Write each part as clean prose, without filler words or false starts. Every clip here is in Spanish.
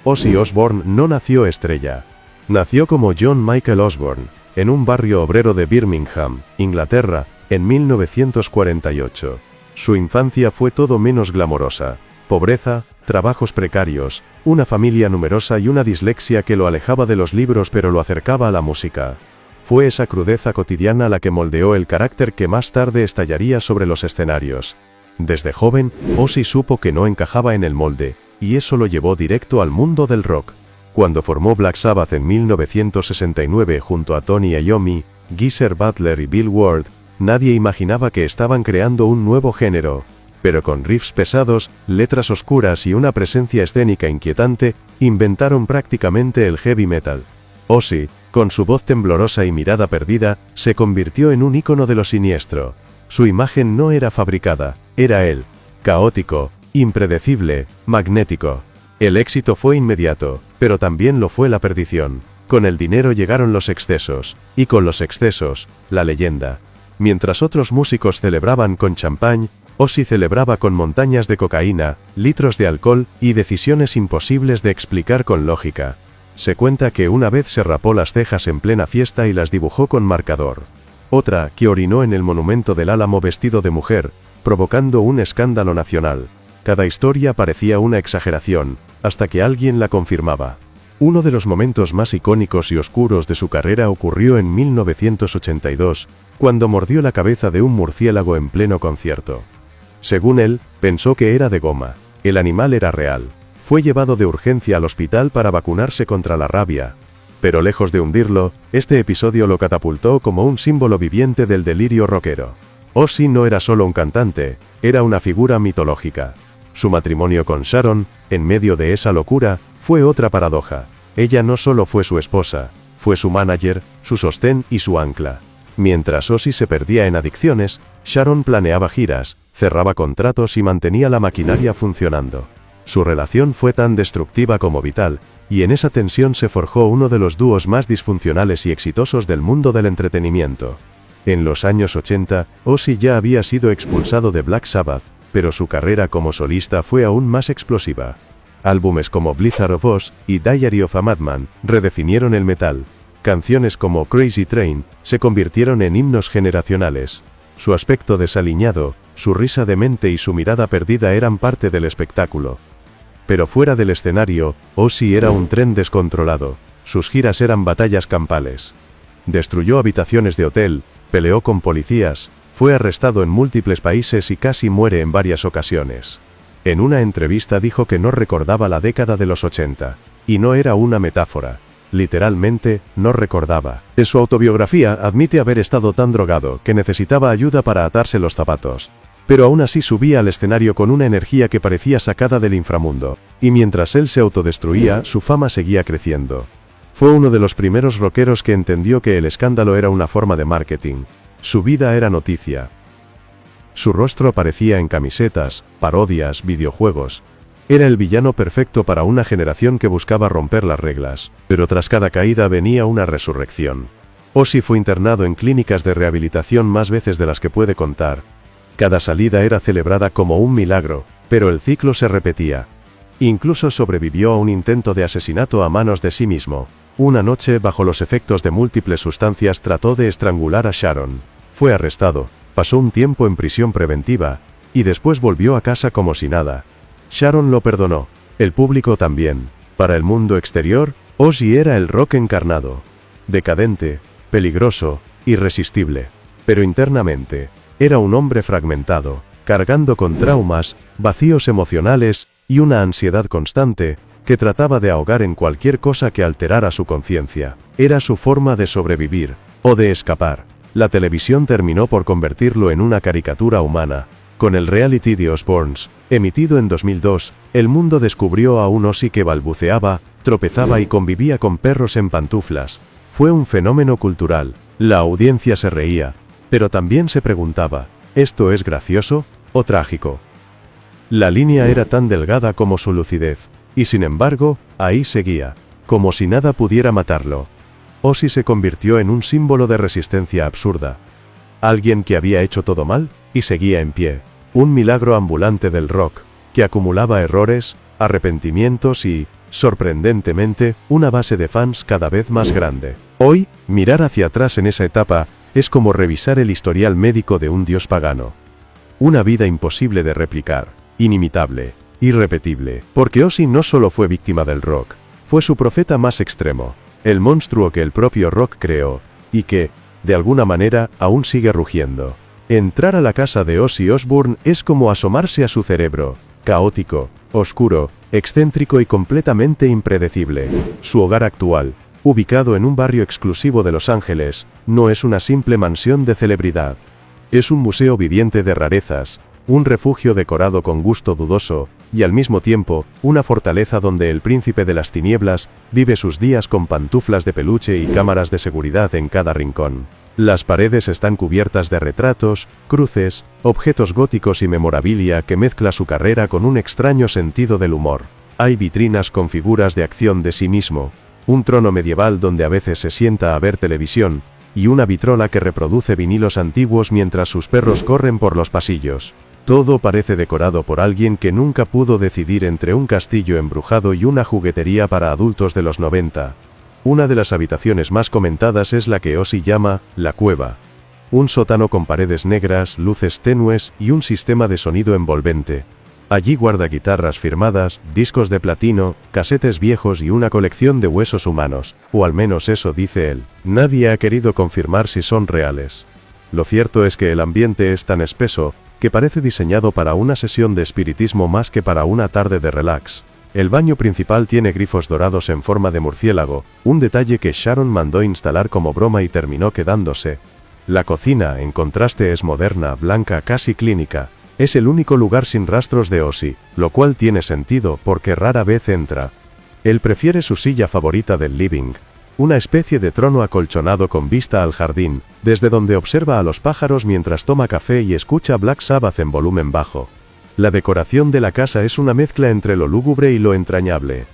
Ozzy Osbourne no nació estrella. Nació como John Michael Osbourne, en un barrio obrero de Birmingham, Inglaterra, en 1948. Su infancia fue todo menos glamorosa. Pobreza, trabajos precarios, una familia numerosa y una dislexia que lo alejaba de los libros pero lo acercaba a la música. Fue esa crudeza cotidiana la que moldeó el carácter que más tarde estallaría sobre los escenarios. Desde joven, Ozzy supo que no encajaba en el molde, y eso lo llevó directo al mundo del rock. Cuando formó Black Sabbath en 1969 junto a Tony Iommi, Geezer Butler y Bill Ward, nadie imaginaba que estaban creando un nuevo género. Pero con riffs pesados, letras oscuras y una presencia escénica inquietante, inventaron prácticamente el heavy metal. Ozzy, con su voz temblorosa y mirada perdida, se convirtió en un ícono de lo siniestro. Su imagen no era fabricada, era él. Caótico, impredecible, magnético. El éxito fue inmediato, pero también lo fue la perdición. Con el dinero llegaron los excesos, y con los excesos, la leyenda. Mientras otros músicos celebraban con champán, Ozzy celebraba con montañas de cocaína, litros de alcohol y decisiones imposibles de explicar con lógica. Se cuenta que una vez se rapó las cejas en plena fiesta y las dibujó con marcador. Otra, que orinó en el monumento del Álamo vestido de mujer, provocando un escándalo nacional. Cada historia parecía una exageración, hasta que alguien la confirmaba. Uno de los momentos más icónicos y oscuros de su carrera ocurrió en 1982, cuando mordió la cabeza de un murciélago en pleno concierto. Según él, pensó que era de goma. El animal era real. Fue llevado de urgencia al hospital para vacunarse contra la rabia. Pero lejos de hundirlo, este episodio lo catapultó como un símbolo viviente del delirio rockero. Ozzy no era solo un cantante, era una figura mitológica. Su matrimonio con Sharon, en medio de esa locura, fue otra paradoja. Ella no solo fue su esposa, fue su manager, su sostén y su ancla. Mientras Ozzy se perdía en adicciones, Sharon planeaba giras, cerraba contratos y mantenía la maquinaria funcionando. Su relación fue tan destructiva como vital, y en esa tensión se forjó uno de los dúos más disfuncionales y exitosos del mundo del entretenimiento. En los años 80, Ozzy ya había sido expulsado de Black Sabbath, pero su carrera como solista fue aún más explosiva. Álbumes como Blizzard of Oz y Diary of a Madman redefinieron el metal. Canciones como Crazy Train se convirtieron en himnos generacionales. Su aspecto desaliñado, su risa demente y su mirada perdida eran parte del espectáculo. Pero fuera del escenario, Ozzy era un tren descontrolado. Sus giras eran batallas campales. Destruyó habitaciones de hotel, peleó con policías, fue arrestado en múltiples países y casi muere en varias ocasiones. En una entrevista dijo que no recordaba la década de los 80. Y no era una metáfora. Literalmente, no recordaba. En su autobiografía admite haber estado tan drogado que necesitaba ayuda para atarse los zapatos. Pero aún así subía al escenario con una energía que parecía sacada del inframundo. Y mientras él se autodestruía, su fama seguía creciendo. Fue uno de los primeros rockeros que entendió que el escándalo era una forma de marketing. Su vida era noticia. Su rostro aparecía en camisetas, parodias, videojuegos. Era el villano perfecto para una generación que buscaba romper las reglas. Pero tras cada caída venía una resurrección. Ozzy fue internado en clínicas de rehabilitación más veces de las que puede contar. Cada salida era celebrada como un milagro, pero el ciclo se repetía. Incluso sobrevivió a un intento de asesinato a manos de sí mismo. Una noche, bajo los efectos de múltiples sustancias, trató de estrangular a Sharon. Fue arrestado, pasó un tiempo en prisión preventiva, y después volvió a casa como si nada. Sharon lo perdonó, el público también. Para el mundo exterior, Ozzy era el rock encarnado. Decadente, peligroso, irresistible. Pero internamente, era un hombre fragmentado, cargando con traumas, vacíos emocionales, y una ansiedad constante, que trataba de ahogar en cualquier cosa que alterara su conciencia. Era su forma de sobrevivir, o de escapar. La televisión terminó por convertirlo en una caricatura humana. Con el reality The Osbournes, emitido en 2002, el mundo descubrió a un Ozzy que balbuceaba, tropezaba y convivía con perros en pantuflas. Fue un fenómeno cultural. La audiencia se reía, pero también se preguntaba, ¿esto es gracioso o trágico? La línea era tan delgada como su lucidez, y sin embargo, ahí seguía, como si nada pudiera matarlo. Ozzy se convirtió en un símbolo de resistencia absurda. Alguien que había hecho todo mal, y seguía en pie. Un milagro ambulante del rock, que acumulaba errores, arrepentimientos y, sorprendentemente, una base de fans cada vez más grande. Hoy, mirar hacia atrás en esa etapa, es como revisar el historial médico de un dios pagano. Una vida imposible de replicar, inimitable, irrepetible, porque Ozzy no solo fue víctima del rock, fue su profeta más extremo, el monstruo que el propio rock creó, y que, de alguna manera, aún sigue rugiendo. Entrar a la casa de Ozzy Osbourne es como asomarse a su cerebro, caótico, oscuro, excéntrico y completamente impredecible. Su hogar actual, ubicado en un barrio exclusivo de Los Ángeles, no es una simple mansión de celebridad. Es un museo viviente de rarezas, un refugio decorado con gusto dudoso, y al mismo tiempo, una fortaleza donde el príncipe de las tinieblas vive sus días con pantuflas de peluche y cámaras de seguridad en cada rincón. Las paredes están cubiertas de retratos, cruces, objetos góticos y memorabilia que mezcla su carrera con un extraño sentido del humor. Hay vitrinas con figuras de acción de sí mismo, un trono medieval donde a veces se sienta a ver televisión, y una vitrola que reproduce vinilos antiguos mientras sus perros corren por los pasillos. Todo parece decorado por alguien que nunca pudo decidir entre un castillo embrujado y una juguetería para adultos de los 90. Una de las habitaciones más comentadas es la que Ozzy llama la cueva. Un sótano con paredes negras, luces tenues y un sistema de sonido envolvente. Allí guarda guitarras firmadas, discos de platino, casetes viejos y una colección de huesos humanos, o al menos eso dice él. Nadie ha querido confirmar si son reales. Lo cierto es que el ambiente es tan espeso, que parece diseñado para una sesión de espiritismo más que para una tarde de relax. El baño principal tiene grifos dorados en forma de murciélago, un detalle que Sharon mandó instalar como broma y terminó quedándose. La cocina, en contraste, es moderna, blanca, casi clínica. Es el único lugar sin rastros de Ozzy, lo cual tiene sentido porque rara vez entra. Él prefiere su silla favorita del living, una especie de trono acolchonado con vista al jardín, desde donde observa a los pájaros mientras toma café y escucha Black Sabbath en volumen bajo. La decoración de la casa es una mezcla entre lo lúgubre y lo entrañable.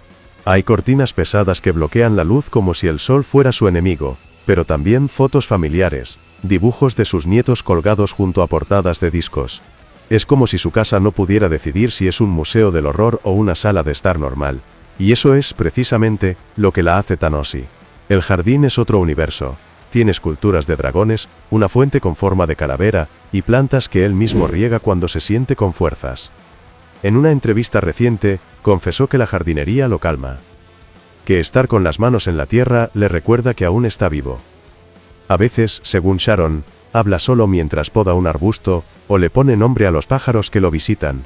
Hay cortinas pesadas que bloquean la luz como si el sol fuera su enemigo, pero también fotos familiares, dibujos de sus nietos colgados junto a portadas de discos. Es como si su casa no pudiera decidir si es un museo del horror o una sala de estar normal. Y eso es, precisamente, lo que la hace tan Ozzy. El jardín es otro universo. Tiene esculturas de dragones, una fuente con forma de calavera, y plantas que él mismo riega cuando se siente con fuerzas. En una entrevista reciente, confesó que la jardinería lo calma. Que estar con las manos en la tierra le recuerda que aún está vivo. A veces, según Sharon, habla solo mientras poda un arbusto, o le pone nombre a los pájaros que lo visitan.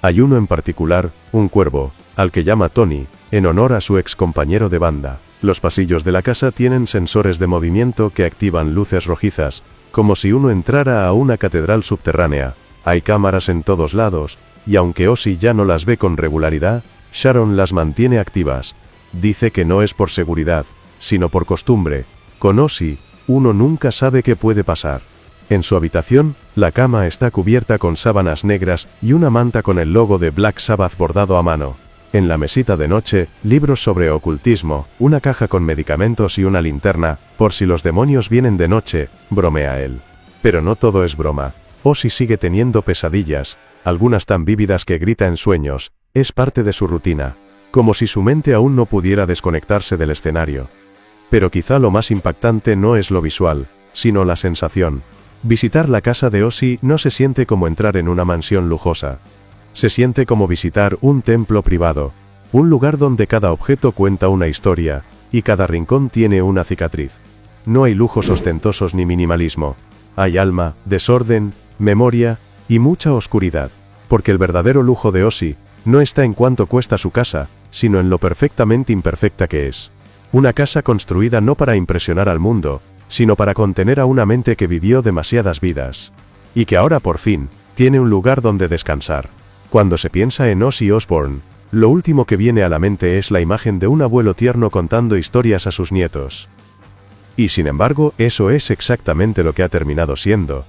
Hay uno en particular, un cuervo, al que llama Tony, en honor a su ex compañero de banda. Los pasillos de la casa tienen sensores de movimiento que activan luces rojizas, como si uno entrara a una catedral subterránea. Hay cámaras en todos lados, y aunque Ozzy ya no las ve con regularidad, Sharon las mantiene activas. Dice que no es por seguridad, sino por costumbre. Con Ozzy, uno nunca sabe qué puede pasar. En su habitación, la cama está cubierta con sábanas negras y una manta con el logo de Black Sabbath bordado a mano. En la mesita de noche, libros sobre ocultismo, una caja con medicamentos y una linterna, por si los demonios vienen de noche, bromea él. Pero no todo es broma. Ozzy sigue teniendo pesadillas, algunas tan vívidas que grita en sueños, es parte de su rutina, como si su mente aún no pudiera desconectarse del escenario. Pero quizá lo más impactante no es lo visual, sino la sensación. Visitar la casa de Ozzy no se siente como entrar en una mansión lujosa. Se siente como visitar un templo privado, un lugar donde cada objeto cuenta una historia, y cada rincón tiene una cicatriz. No hay lujos ostentosos ni minimalismo. Hay alma, desorden, memoria, y mucha oscuridad. Porque el verdadero lujo de Ozzy no está en cuánto cuesta su casa, sino en lo perfectamente imperfecta que es. Una casa construida no para impresionar al mundo, sino para contener a una mente que vivió demasiadas vidas. Y que ahora por fin, tiene un lugar donde descansar. Cuando se piensa en Ozzy Osbourne, lo último que viene a la mente es la imagen de un abuelo tierno contando historias a sus nietos. Y sin embargo, eso es exactamente lo que ha terminado siendo.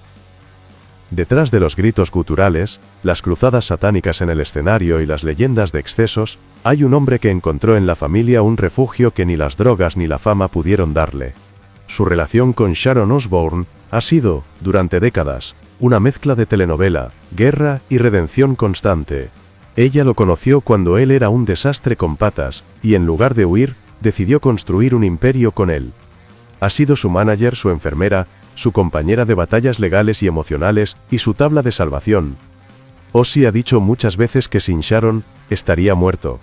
Detrás de los gritos guturales, las cruzadas satánicas en el escenario y las leyendas de excesos, hay un hombre que encontró en la familia un refugio que ni las drogas ni la fama pudieron darle. Su relación con Sharon Osbourne ha sido, durante décadas, una mezcla de telenovela, guerra y redención constante. Ella lo conoció cuando él era un desastre con patas, y en lugar de huir, decidió construir un imperio con él. Ha sido su manager, su enfermera, su compañera de batallas legales y emocionales, y su tabla de salvación. Ozzy ha dicho muchas veces que sin Sharon, estaría muerto.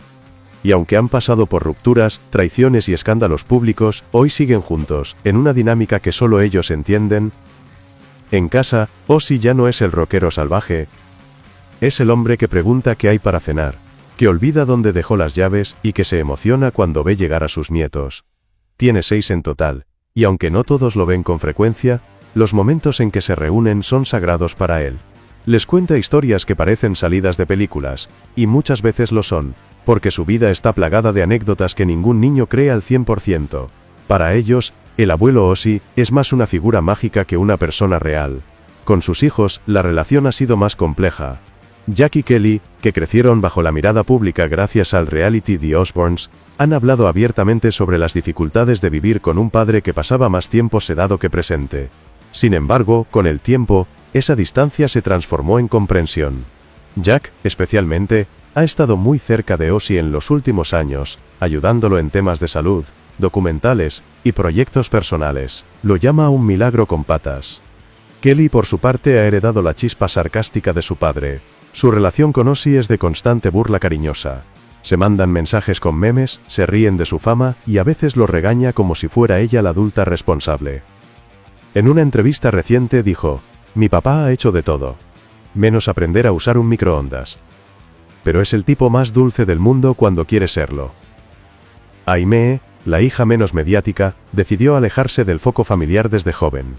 Y aunque han pasado por rupturas, traiciones y escándalos públicos, hoy siguen juntos, en una dinámica que solo ellos entienden. En casa, Ozzy ya no es el rockero salvaje. Es el hombre que pregunta qué hay para cenar, que olvida dónde dejó las llaves y que se emociona cuando ve llegar a sus nietos. Tiene 6 en total, y aunque no todos lo ven con frecuencia, los momentos en que se reúnen son sagrados para él. Les cuenta historias que parecen salidas de películas, y muchas veces lo son, porque su vida está plagada de anécdotas que ningún niño cree al 100%. Para ellos, el abuelo Ozzy es más una figura mágica que una persona real. Con sus hijos, la relación ha sido más compleja. Jack y Kelly, que crecieron bajo la mirada pública gracias al reality The Osbournes, han hablado abiertamente sobre las dificultades de vivir con un padre que pasaba más tiempo sedado que presente. Sin embargo, con el tiempo, esa distancia se transformó en comprensión. Jack, especialmente, ha estado muy cerca de Ozzy en los últimos años, ayudándolo en temas de salud, documentales y proyectos personales. Lo llama un milagro con patas. Kelly, por su parte, ha heredado la chispa sarcástica de su padre. Su relación con Ozzy es de constante burla cariñosa. Se mandan mensajes con memes, se ríen de su fama y a veces lo regaña como si fuera ella la adulta responsable. En una entrevista reciente dijo: "Mi papá ha hecho de todo, menos aprender a usar un microondas. Pero es el tipo más dulce del mundo cuando quiere serlo". Aimee, la hija menos mediática, decidió alejarse del foco familiar desde joven.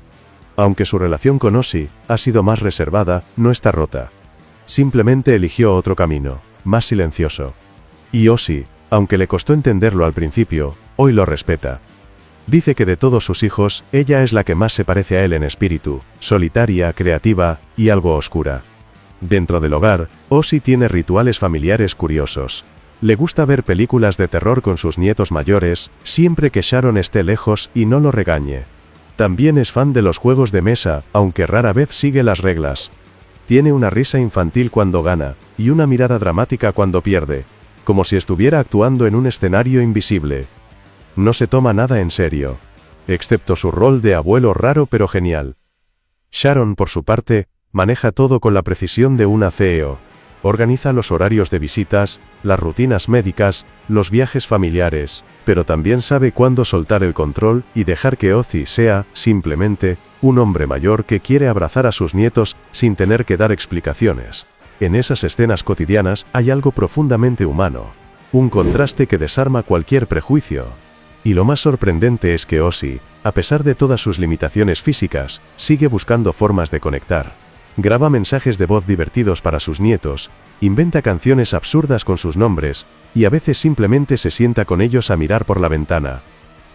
Aunque su relación con Ozzy ha sido más reservada, no está rota. Simplemente eligió otro camino, más silencioso. Y Ozzy, aunque le costó entenderlo al principio, hoy lo respeta. Dice que de todos sus hijos, ella es la que más se parece a él en espíritu, solitaria, creativa y algo oscura. Dentro del hogar, Ozzy tiene rituales familiares curiosos. Le gusta ver películas de terror con sus nietos mayores, siempre que Sharon esté lejos y no lo regañe. También es fan de los juegos de mesa, aunque rara vez sigue las reglas. Tiene una risa infantil cuando gana, y una mirada dramática cuando pierde, como si estuviera actuando en un escenario invisible. No se toma nada en serio, excepto su rol de abuelo raro pero genial. Sharon, por su parte, maneja todo con la precisión de una CEO. Organiza los horarios de visitas, las rutinas médicas, los viajes familiares, pero también sabe cuándo soltar el control y dejar que Ozzy sea, simplemente, un hombre mayor que quiere abrazar a sus nietos sin tener que dar explicaciones. En esas escenas cotidianas hay algo profundamente humano, un contraste que desarma cualquier prejuicio. Y lo más sorprendente es que Ozzy, a pesar de todas sus limitaciones físicas, sigue buscando formas de conectar. Graba mensajes de voz divertidos para sus nietos, inventa canciones absurdas con sus nombres, y a veces simplemente se sienta con ellos a mirar por la ventana.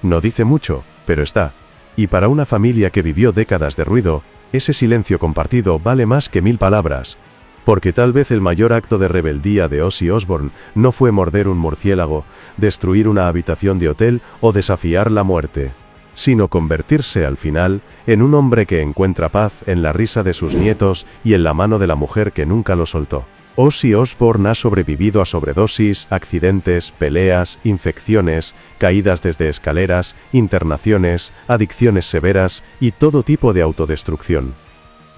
No dice mucho, pero está. Y para una familia que vivió décadas de ruido, ese silencio compartido vale más que 1000 palabras. Porque tal vez el mayor acto de rebeldía de Ozzy Osbourne no fue morder un murciélago, destruir una habitación de hotel o desafiar la muerte, sino convertirse al final en un hombre que encuentra paz en la risa de sus nietos y en la mano de la mujer que nunca lo soltó. Ozzy Osbourne ha sobrevivido a sobredosis, accidentes, peleas, infecciones, caídas desde escaleras, internaciones, adicciones severas y todo tipo de autodestrucción.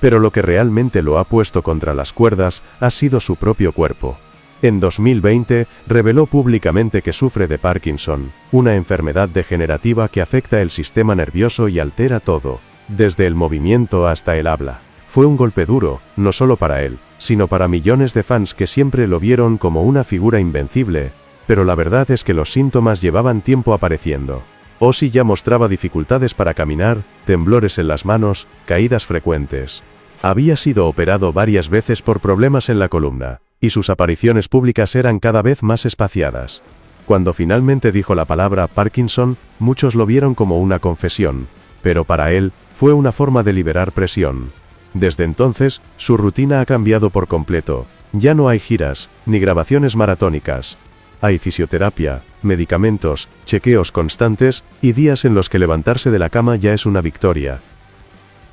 Pero lo que realmente lo ha puesto contra las cuerdas ha sido su propio cuerpo. En 2020, reveló públicamente que sufre de Parkinson, una enfermedad degenerativa que afecta el sistema nervioso y altera todo, desde el movimiento hasta el habla. Fue un golpe duro, no solo para él, sino para millones de fans que siempre lo vieron como una figura invencible, pero la verdad es que los síntomas llevaban tiempo apareciendo. Ozzy ya mostraba dificultades para caminar, temblores en las manos, caídas frecuentes. Había sido operado varias veces por problemas en la columna, y sus apariciones públicas eran cada vez más espaciadas. Cuando finalmente dijo la palabra Parkinson, muchos lo vieron como una confesión, pero para él, fue una forma de liberar presión. Desde entonces, su rutina ha cambiado por completo. Ya no hay giras, ni grabaciones maratónicas. Hay fisioterapia, medicamentos, chequeos constantes, y días en los que levantarse de la cama ya es una victoria.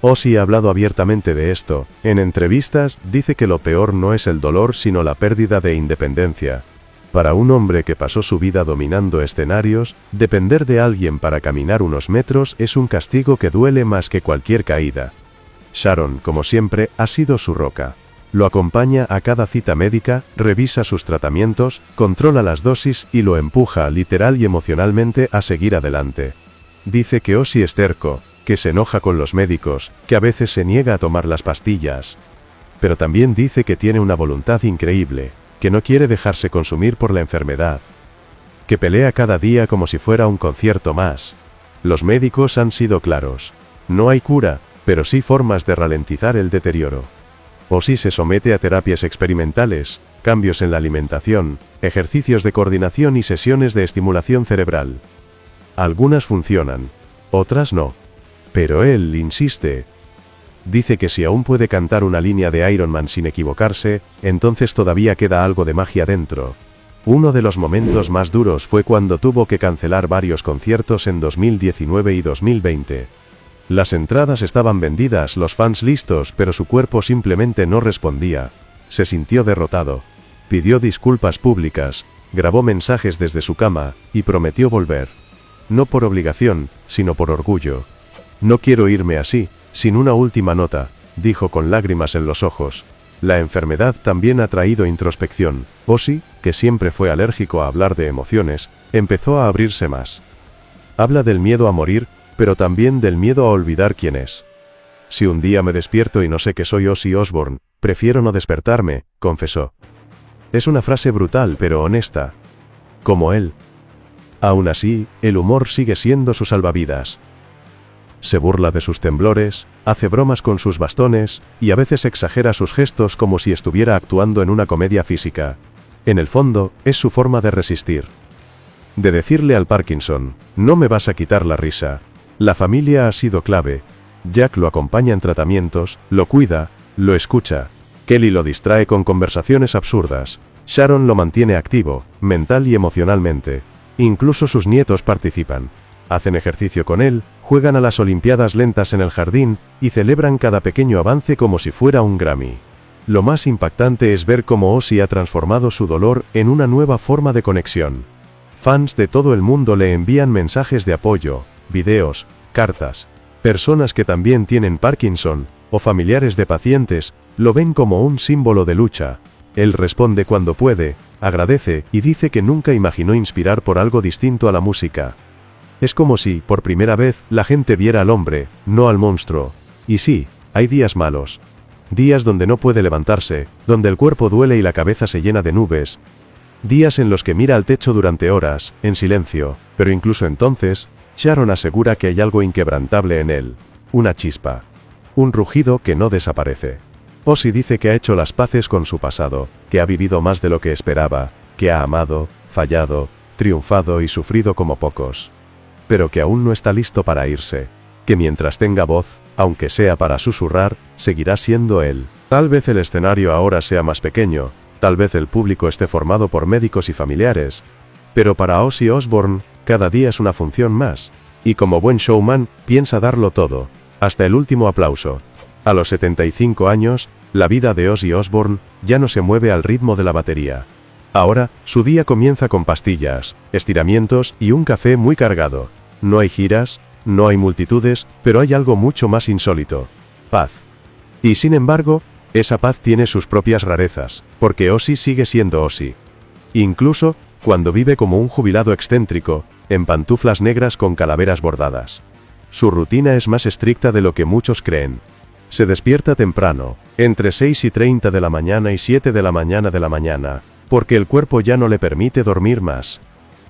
Ozzy ha hablado abiertamente de esto. En entrevistas, dice que lo peor no es el dolor sino la pérdida de independencia. Para un hombre que pasó su vida dominando escenarios, depender de alguien para caminar unos metros es un castigo que duele más que cualquier caída. Sharon, como siempre, ha sido su roca. Lo acompaña a cada cita médica, revisa sus tratamientos, controla las dosis y lo empuja literal y emocionalmente a seguir adelante. Dice que Ozzy es terco, que se enoja con los médicos, que a veces se niega a tomar las pastillas. Pero también dice que tiene una voluntad increíble, que no quiere dejarse consumir por la enfermedad. Que pelea cada día como si fuera un concierto más. Los médicos han sido claros. No hay cura, pero sí formas de ralentizar el deterioro. Ozzy se somete a terapias experimentales, cambios en la alimentación, ejercicios de coordinación y sesiones de estimulación cerebral. Algunas funcionan, otras no. Pero él insiste. Dice que si aún puede cantar una línea de Iron Man sin equivocarse, entonces todavía queda algo de magia dentro. Uno de los momentos más duros fue cuando tuvo que cancelar varios conciertos en 2019 y 2020. Las entradas estaban vendidas, los fans listos, pero su cuerpo simplemente no respondía. Se sintió derrotado. Pidió disculpas públicas, grabó mensajes desde su cama, y prometió volver. No por obligación, sino por orgullo. No quiero irme así, sin una última nota, dijo con lágrimas en los ojos. La enfermedad también ha traído introspección. Ozzy, que siempre fue alérgico a hablar de emociones, empezó a abrirse más. Habla del miedo a morir, pero también del miedo a olvidar quién es. Si un día me despierto y no sé que soy Ozzy Osbourne, prefiero no despertarme, confesó. Es una frase brutal pero honesta. Como él. Aún así, el humor sigue siendo su salvavidas. Se burla de sus temblores, hace bromas con sus bastones, y a veces exagera sus gestos como si estuviera actuando en una comedia física. En el fondo, es su forma de resistir. De decirle al Parkinson, no me vas a quitar la risa. La familia ha sido clave. Jack lo acompaña en tratamientos, lo cuida, lo escucha. Kelly lo distrae con conversaciones absurdas. Sharon lo mantiene activo, mental y emocionalmente. Incluso sus nietos participan. Hacen ejercicio con él, juegan a las olimpiadas lentas en el jardín, y celebran cada pequeño avance como si fuera un Grammy. Lo más impactante es ver cómo Ozzy ha transformado su dolor en una nueva forma de conexión. Fans de todo el mundo le envían mensajes de apoyo, videos, cartas. Personas que también tienen Parkinson, o familiares de pacientes, lo ven como un símbolo de lucha. Él responde cuando puede, agradece y dice que nunca imaginó inspirar por algo distinto a la música. Es como si, por primera vez, la gente viera al hombre, no al monstruo. Y sí, hay días malos. Días donde no puede levantarse, donde el cuerpo duele y la cabeza se llena de nubes. Días en los que mira al techo durante horas, en silencio, pero incluso entonces, Sharon asegura que hay algo inquebrantable en él. Una chispa. Un rugido que no desaparece. Ozzy dice que ha hecho las paces con su pasado, que ha vivido más de lo que esperaba, que ha amado, fallado, triunfado y sufrido como pocos. Pero que aún no está listo para irse. Que mientras tenga voz, aunque sea para susurrar, seguirá siendo él. Tal vez el escenario ahora sea más pequeño, tal vez el público esté formado por médicos y familiares, pero para Ozzy Osbourne, cada día es una función más, y como buen showman, piensa darlo todo, hasta el último aplauso. A los 75 años, la vida de Ozzy Osbourne ya no se mueve al ritmo de la batería. Ahora, su día comienza con pastillas, estiramientos y un café muy cargado. No hay giras, no hay multitudes, pero hay algo mucho más insólito. Paz. Y sin embargo, esa paz tiene sus propias rarezas, porque Ozzy sigue siendo Ozzy. Incluso, cuando vive como un jubilado excéntrico, en pantuflas negras con calaveras bordadas. Su rutina es más estricta de lo que muchos creen. Se despierta temprano, entre 6:30 de la mañana y 7 de la mañana, porque el cuerpo ya no le permite dormir más.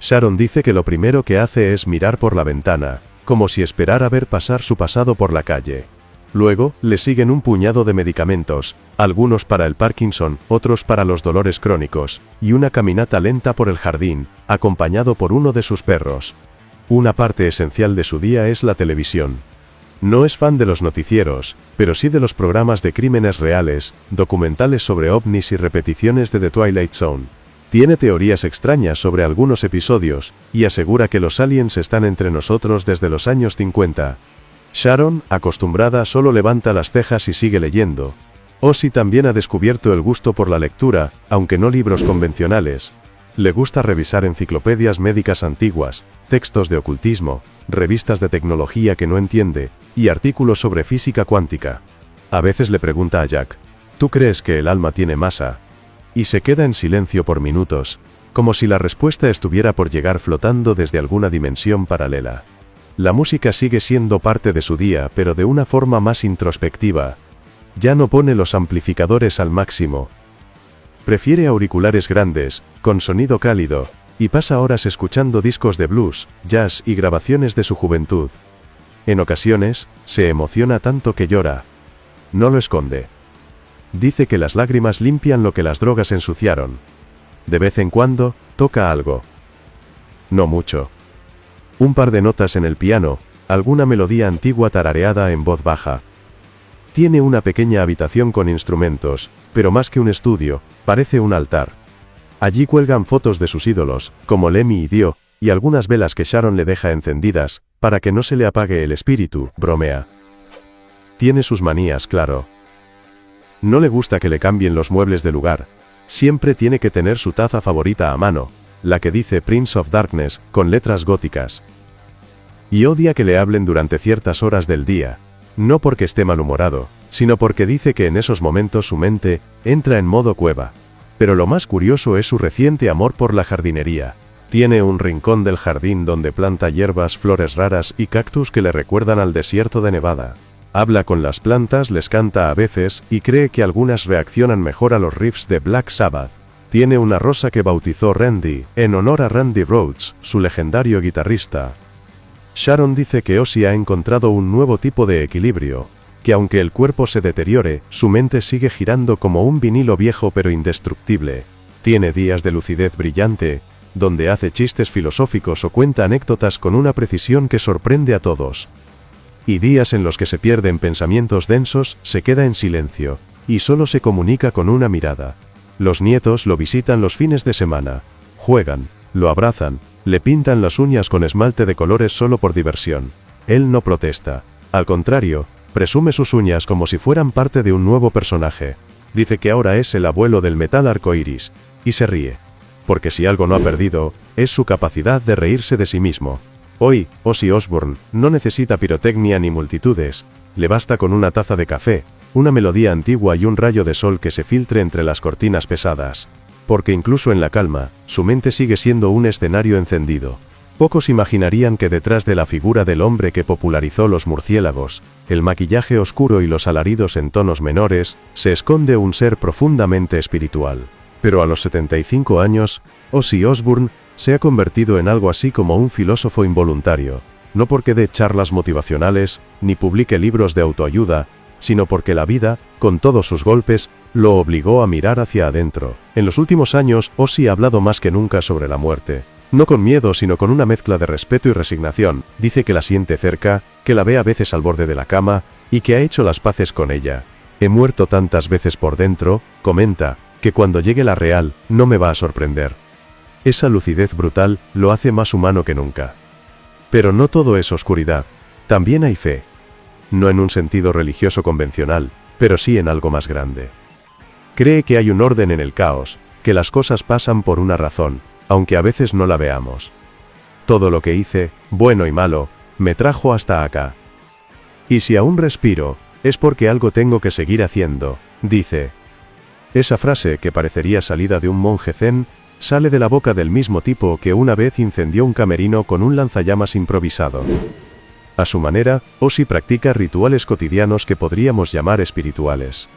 Sharon dice que lo primero que hace es mirar por la ventana, como si esperara ver pasar su pasado por la calle. Luego, le siguen un puñado de medicamentos, algunos para el Parkinson, otros para los dolores crónicos, y una caminata lenta por el jardín, acompañado por uno de sus perros. Una parte esencial de su día es la televisión. No es fan de los noticieros, pero sí de los programas de crímenes reales, documentales sobre ovnis y repeticiones de The Twilight Zone. Tiene teorías extrañas sobre algunos episodios, y asegura que los aliens están entre nosotros desde los años 50. Sharon, acostumbrada, solo levanta las cejas y sigue leyendo. Ozzy también ha descubierto el gusto por la lectura, aunque no libros convencionales. Le gusta revisar enciclopedias médicas antiguas, textos de ocultismo, revistas de tecnología que no entiende, y artículos sobre física cuántica. A veces le pregunta a Jack, ¿tú crees que el alma tiene masa? Y se queda en silencio por minutos, como si la respuesta estuviera por llegar flotando desde alguna dimensión paralela. La música sigue siendo parte de su día, pero de una forma más introspectiva. Ya no pone los amplificadores al máximo. Prefiere auriculares grandes, con sonido cálido, y pasa horas escuchando discos de blues, jazz y grabaciones de su juventud. En ocasiones, se emociona tanto que llora. No lo esconde. Dice que las lágrimas limpian lo que las drogas ensuciaron. De vez en cuando, toca algo. No mucho. Un par de notas en el piano, alguna melodía antigua tarareada en voz baja. Tiene una pequeña habitación con instrumentos, pero más que un estudio, parece un altar. Allí cuelgan fotos de sus ídolos, como Lemmy y Dio, y algunas velas que Sharon le deja encendidas, para que no se le apague el espíritu, bromea. Tiene sus manías, claro. No le gusta que le cambien los muebles de lugar. Siempre tiene que tener su taza favorita a mano, la que dice Prince of Darkness, con letras góticas. Y odia que le hablen durante ciertas horas del día. No porque esté malhumorado, sino porque dice que en esos momentos su mente entra en modo cueva. Pero lo más curioso es su reciente amor por la jardinería. Tiene un rincón del jardín donde planta hierbas, flores raras y cactus que le recuerdan al desierto de Nevada. Habla con las plantas, les canta a veces, y cree que algunas reaccionan mejor a los riffs de Black Sabbath. Tiene una rosa que bautizó Randy, en honor a Randy Rhoads, su legendario guitarrista. Sharon dice que Ozzy ha encontrado un nuevo tipo de equilibrio, que aunque el cuerpo se deteriore, su mente sigue girando como un vinilo viejo pero indestructible. Tiene días de lucidez brillante, donde hace chistes filosóficos o cuenta anécdotas con una precisión que sorprende a todos. Y días en los que se pierde en pensamientos densos, se queda en silencio, y solo se comunica con una mirada. Los nietos lo visitan los fines de semana, juegan, lo abrazan, le pintan las uñas con esmalte de colores solo por diversión. Él no protesta. Al contrario, presume sus uñas como si fueran parte de un nuevo personaje. Dice que ahora es el abuelo del metal arcoíris, y se ríe. Porque si algo no ha perdido, es su capacidad de reírse de sí mismo. Hoy, Ozzy Osbourne no necesita pirotecnia ni multitudes, le basta con una taza de café, una melodía antigua y un rayo de sol que se filtre entre las cortinas pesadas. Porque incluso en la calma, su mente sigue siendo un escenario encendido. Pocos imaginarían que detrás de la figura del hombre que popularizó los murciélagos, el maquillaje oscuro y los alaridos en tonos menores, se esconde un ser profundamente espiritual. Pero a los 75 años, Ozzy Osbourne se ha convertido en algo así como un filósofo involuntario, no porque dé charlas motivacionales, ni publique libros de autoayuda, sino porque la vida, con todos sus golpes, lo obligó a mirar hacia adentro. En los últimos años, Ozzy ha hablado más que nunca sobre la muerte. No con miedo, sino con una mezcla de respeto y resignación. Dice que la siente cerca, que la ve a veces al borde de la cama, y que ha hecho las paces con ella. He muerto tantas veces por dentro, comenta, que cuando llegue la real, no me va a sorprender. Esa lucidez brutal lo hace más humano que nunca. Pero no todo es oscuridad. También hay fe. No en un sentido religioso convencional, pero sí en algo más grande. Cree que hay un orden en el caos, que las cosas pasan por una razón, aunque a veces no la veamos. Todo lo que hice, bueno y malo, me trajo hasta acá. Y si aún respiro, es porque algo tengo que seguir haciendo, dice. Esa frase, que parecería salida de un monje zen, sale de la boca del mismo tipo que una vez incendió un camerino con un lanzallamas improvisado. A su manera, Ozzy practica rituales cotidianos que podríamos llamar espirituales.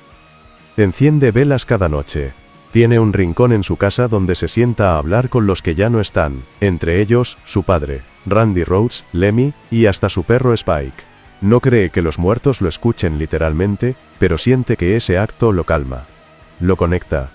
Enciende velas cada noche. Tiene un rincón en su casa donde se sienta a hablar con los que ya no están, entre ellos, su padre, Randy Rhoads, Lemmy, y hasta su perro Spike. No cree que los muertos lo escuchen literalmente, pero siente que ese acto lo calma. Lo conecta.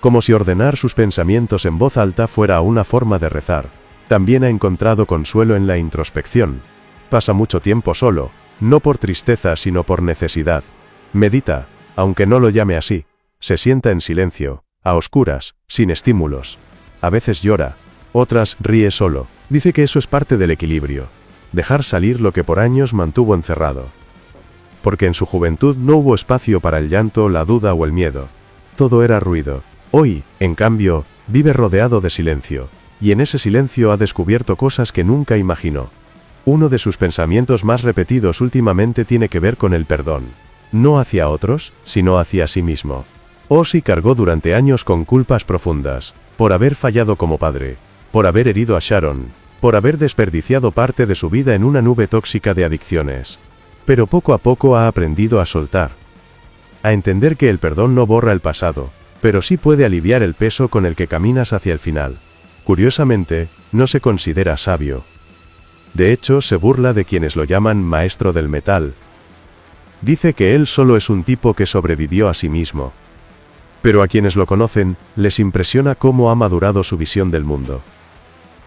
Como si ordenar sus pensamientos en voz alta fuera una forma de rezar. También ha encontrado consuelo en la introspección. Pasa mucho tiempo solo, no por tristeza sino por necesidad. Medita, aunque no lo llame así. Se sienta en silencio, a oscuras, sin estímulos. A veces llora, otras ríe solo. Dice que eso es parte del equilibrio. dejar salir lo que por años mantuvo encerrado. Porque en su juventud no hubo espacio para el llanto, la duda o el miedo. Todo era ruido. Hoy, en cambio, vive rodeado de silencio, y en ese silencio ha descubierto cosas que nunca imaginó. Uno de sus pensamientos más repetidos últimamente tiene que ver con el perdón. No hacia otros, sino hacia sí mismo. Ozzy cargó durante años con culpas profundas, por haber fallado como padre, por haber herido a Sharon, por haber desperdiciado parte de su vida en una nube tóxica de adicciones. Pero poco a poco ha aprendido a soltar. A entender que el perdón no borra el pasado, pero sí puede aliviar el peso con el que caminas hacia el final. Curiosamente, no se considera sabio. De hecho, se burla de quienes lo llaman maestro del metal. Dice que él solo es un tipo que sobrevivió a sí mismo. Pero a quienes lo conocen, les impresiona cómo ha madurado su visión del mundo.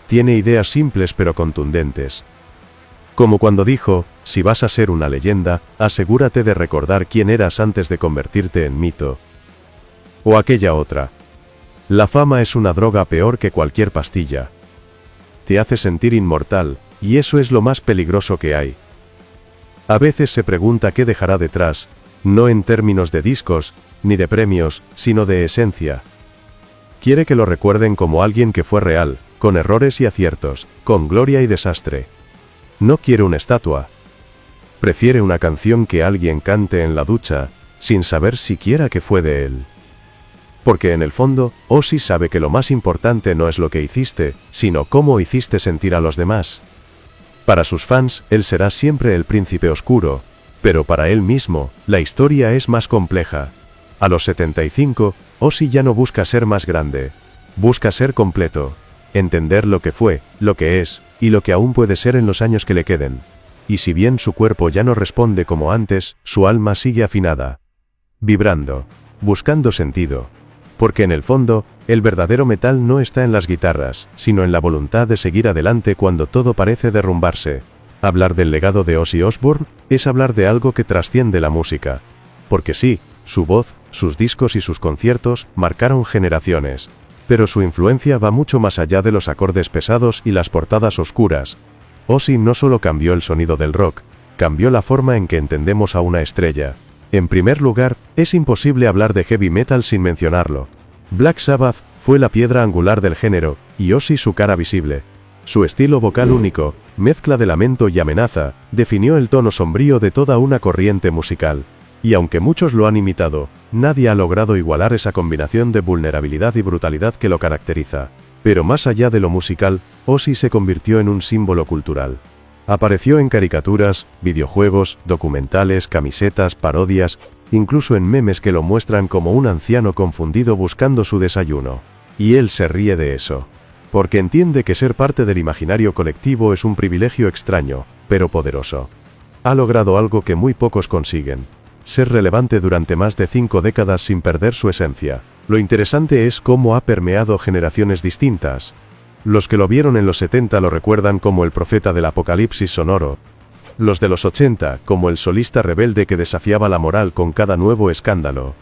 Tiene ideas simples pero contundentes. Como cuando dijo, si vas a ser una leyenda, asegúrate de recordar quién eras antes de convertirte en mito. O aquella otra. La fama es una droga peor que cualquier pastilla. Te hace sentir inmortal, y eso es lo más peligroso que hay. A veces se pregunta qué dejará detrás, no en términos de discos, ni de premios, sino de esencia. Quiere que lo recuerden como alguien que fue real, con errores y aciertos, con gloria y desastre. No quiere una estatua. Prefiere una canción que alguien cante en la ducha, sin saber siquiera que fue de él. Porque en el fondo, Ozzy sabe que lo más importante no es lo que hiciste, sino cómo hiciste sentir a los demás. Para sus fans, él será siempre el príncipe oscuro, pero para él mismo, la historia es más compleja. A los 75, Ozzy ya no busca ser más grande. Busca ser completo. Entender lo que fue, lo que es, y lo que aún puede ser en los años que le queden. Y si bien su cuerpo ya no responde como antes, su alma sigue afinada. Vibrando. Buscando sentido. Porque en el fondo, el verdadero metal no está en las guitarras, sino en la voluntad de seguir adelante cuando todo parece derrumbarse. Hablar del legado de Ozzy Osbourne es hablar de algo que trasciende la música. Porque sí, su voz, sus discos y sus conciertos marcaron generaciones. Pero su influencia va mucho más allá de los acordes pesados y las portadas oscuras. Ozzy no solo cambió el sonido del rock, cambió la forma en que entendemos a una estrella. En primer lugar, es imposible hablar de heavy metal sin mencionarlo. Black Sabbath fue la piedra angular del género, y Ozzy su cara visible. Su estilo vocal único, mezcla de lamento y amenaza, definió el tono sombrío de toda una corriente musical. Y aunque muchos lo han imitado, nadie ha logrado igualar esa combinación de vulnerabilidad y brutalidad que lo caracteriza. Pero más allá de lo musical, Ozzy se convirtió en un símbolo cultural. Apareció en caricaturas, videojuegos, documentales, camisetas, parodias, incluso en memes que lo muestran como un anciano confundido buscando su desayuno. Y él se ríe de eso. Porque entiende que ser parte del imaginario colectivo es un privilegio extraño, pero poderoso. Ha logrado algo que muy pocos consiguen. Ser relevante durante más de 5 décadas sin perder su esencia. Lo interesante es cómo ha permeado generaciones distintas. Los que lo vieron en los 70 lo recuerdan como el profeta del apocalipsis sonoro. Los de los 80, como el solista rebelde que desafiaba la moral con cada nuevo escándalo.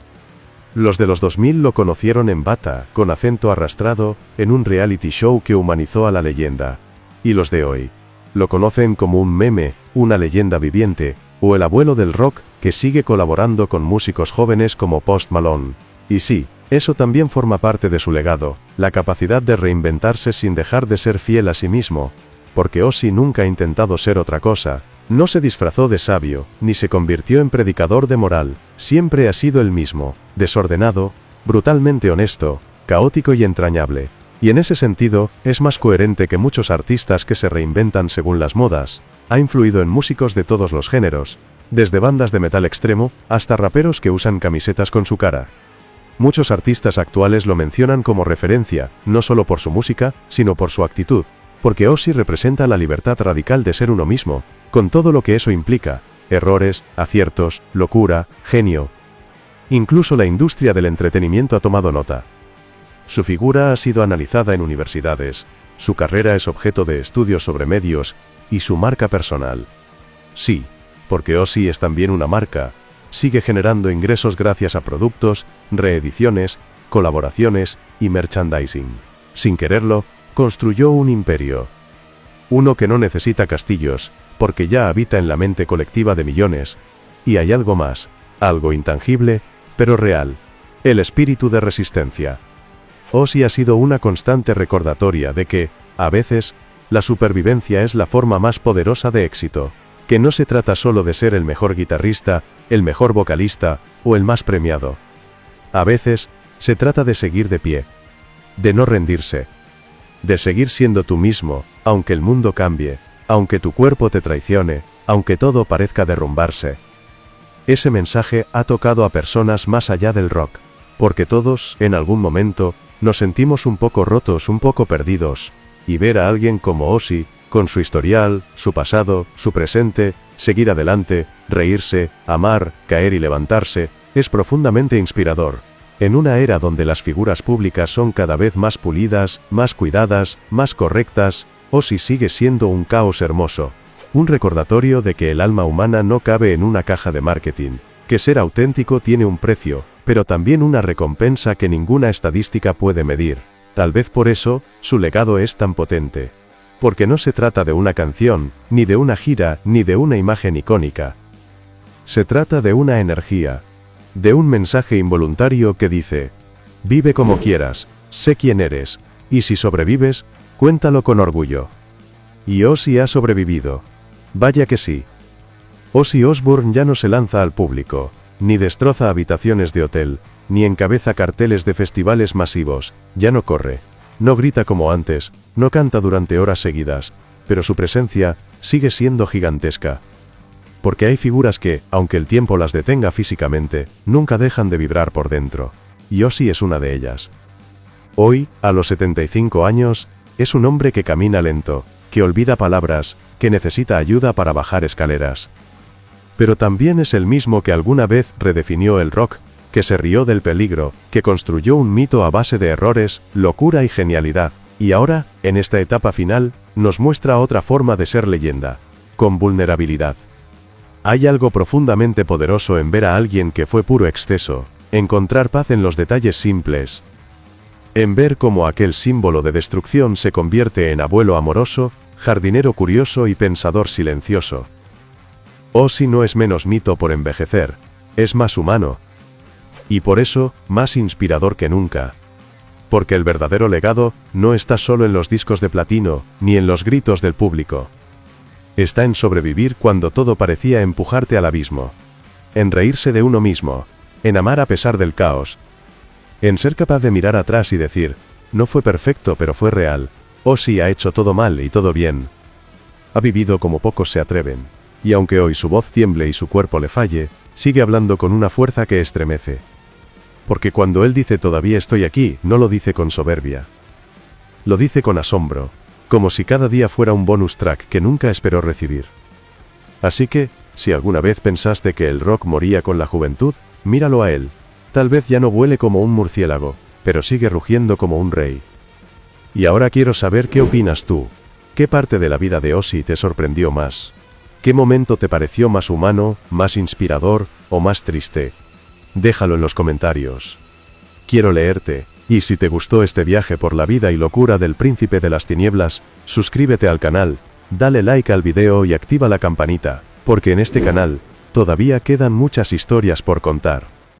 Los de los 2000 lo conocieron en bata, con acento arrastrado, en un reality show que humanizó a la leyenda. Y los de hoy lo conocen como un meme, una leyenda viviente, o el abuelo del rock, que sigue colaborando con músicos jóvenes como Post Malone. Y sí, eso también forma parte de su legado, la capacidad de reinventarse sin dejar de ser fiel a sí mismo. Porque Ozzy nunca ha intentado ser otra cosa. No se disfrazó de sabio, ni se convirtió en predicador de moral, siempre ha sido el mismo, desordenado, brutalmente honesto, caótico y entrañable. Y en ese sentido, es más coherente que muchos artistas que se reinventan según las modas. Ha influido en músicos de todos los géneros, desde bandas de metal extremo, hasta raperos que usan camisetas con su cara. Muchos artistas actuales lo mencionan como referencia, no solo por su música, sino por su actitud, porque Ozzy representa la libertad radical de ser uno mismo, con todo lo que eso implica, errores, aciertos, locura, genio. Incluso la industria del entretenimiento ha tomado nota. Su figura ha sido analizada en universidades, su carrera es objeto de estudios sobre medios, y su marca personal. Sí, porque Ozzy es también una marca, sigue generando ingresos gracias a productos, reediciones, colaboraciones y merchandising. Sin quererlo, construyó un imperio. Uno que no necesita castillos, porque ya habita en la mente colectiva de millones. Y hay algo más, algo intangible, pero real. El espíritu de resistencia. Ozzy ha sido una constante recordatoria de que, a veces, la supervivencia es la forma más poderosa de éxito. Que no se trata solo de ser el mejor guitarrista, el mejor vocalista, o el más premiado. A veces, se trata de seguir de pie. De no rendirse. De seguir siendo tú mismo, aunque el mundo cambie, aunque tu cuerpo te traicione, aunque todo parezca derrumbarse. Ese mensaje ha tocado a personas más allá del rock. Porque todos, en algún momento, nos sentimos un poco rotos, un poco perdidos. Y ver a alguien como Ozzy, con su historial, su pasado, su presente, seguir adelante, reírse, amar, caer y levantarse, es profundamente inspirador. En una era donde las figuras públicas son cada vez más pulidas, más cuidadas, más correctas, Ozzy sigue siendo un caos hermoso. Un recordatorio de que el alma humana no cabe en una caja de marketing, que ser auténtico tiene un precio, pero también una recompensa que ninguna estadística puede medir. Tal vez por eso, su legado es tan potente. Porque no se trata de una canción, ni de una gira, ni de una imagen icónica. Se trata de una energía. De un mensaje involuntario que dice: vive como quieras, sé quién eres, y si sobrevives, cuéntalo con orgullo. Y Ozzy ha sobrevivido. Vaya que sí. Ozzy Osbourne ya no se lanza al público, ni destroza habitaciones de hotel, ni encabeza carteles de festivales masivos, ya no corre, no grita como antes, no canta durante horas seguidas, pero su presencia sigue siendo gigantesca. Porque hay figuras que, aunque el tiempo las detenga físicamente, nunca dejan de vibrar por dentro, y Ozzy es una de ellas. Hoy, a los 75 años, es un hombre que camina lento, que olvida palabras, que necesita ayuda para bajar escaleras. Pero también es el mismo que alguna vez redefinió el rock, que se rió del peligro, que construyó un mito a base de errores, locura y genialidad, y ahora, en esta etapa final, nos muestra otra forma de ser leyenda, con vulnerabilidad. Hay algo profundamente poderoso en ver a alguien que fue puro exceso, encontrar paz en los detalles simples, en ver cómo aquel símbolo de destrucción se convierte en abuelo amoroso, jardinero curioso y pensador silencioso. Ozzy no es menos mito por envejecer, es más humano. Y por eso, más inspirador que nunca. Porque el verdadero legado, no está solo en los discos de platino, ni en los gritos del público. Está en sobrevivir cuando todo parecía empujarte al abismo. En reírse de uno mismo. En amar a pesar del caos. En ser capaz de mirar atrás y decir: no fue perfecto pero fue real. Ozzy ha hecho todo mal y todo bien. Ha vivido como pocos se atreven. Y aunque hoy su voz tiemble y su cuerpo le falle, sigue hablando con una fuerza que estremece. Porque cuando él dice todavía estoy aquí, no lo dice con soberbia. Lo dice con asombro, como si cada día fuera un bonus track que nunca esperó recibir. Así que, si alguna vez pensaste que el rock moría con la juventud, míralo a él. Tal vez ya no vuele como un murciélago, pero sigue rugiendo como un rey. Y ahora quiero saber qué opinas tú. ¿Qué parte de la vida de Ozzy te sorprendió más? ¿Qué momento te pareció más humano, más inspirador, o más triste? Déjalo en los comentarios. Quiero leerte, y si te gustó este viaje por la vida y locura del príncipe de las tinieblas, suscríbete al canal, dale like al video y activa la campanita, porque en este canal, todavía quedan muchas historias por contar.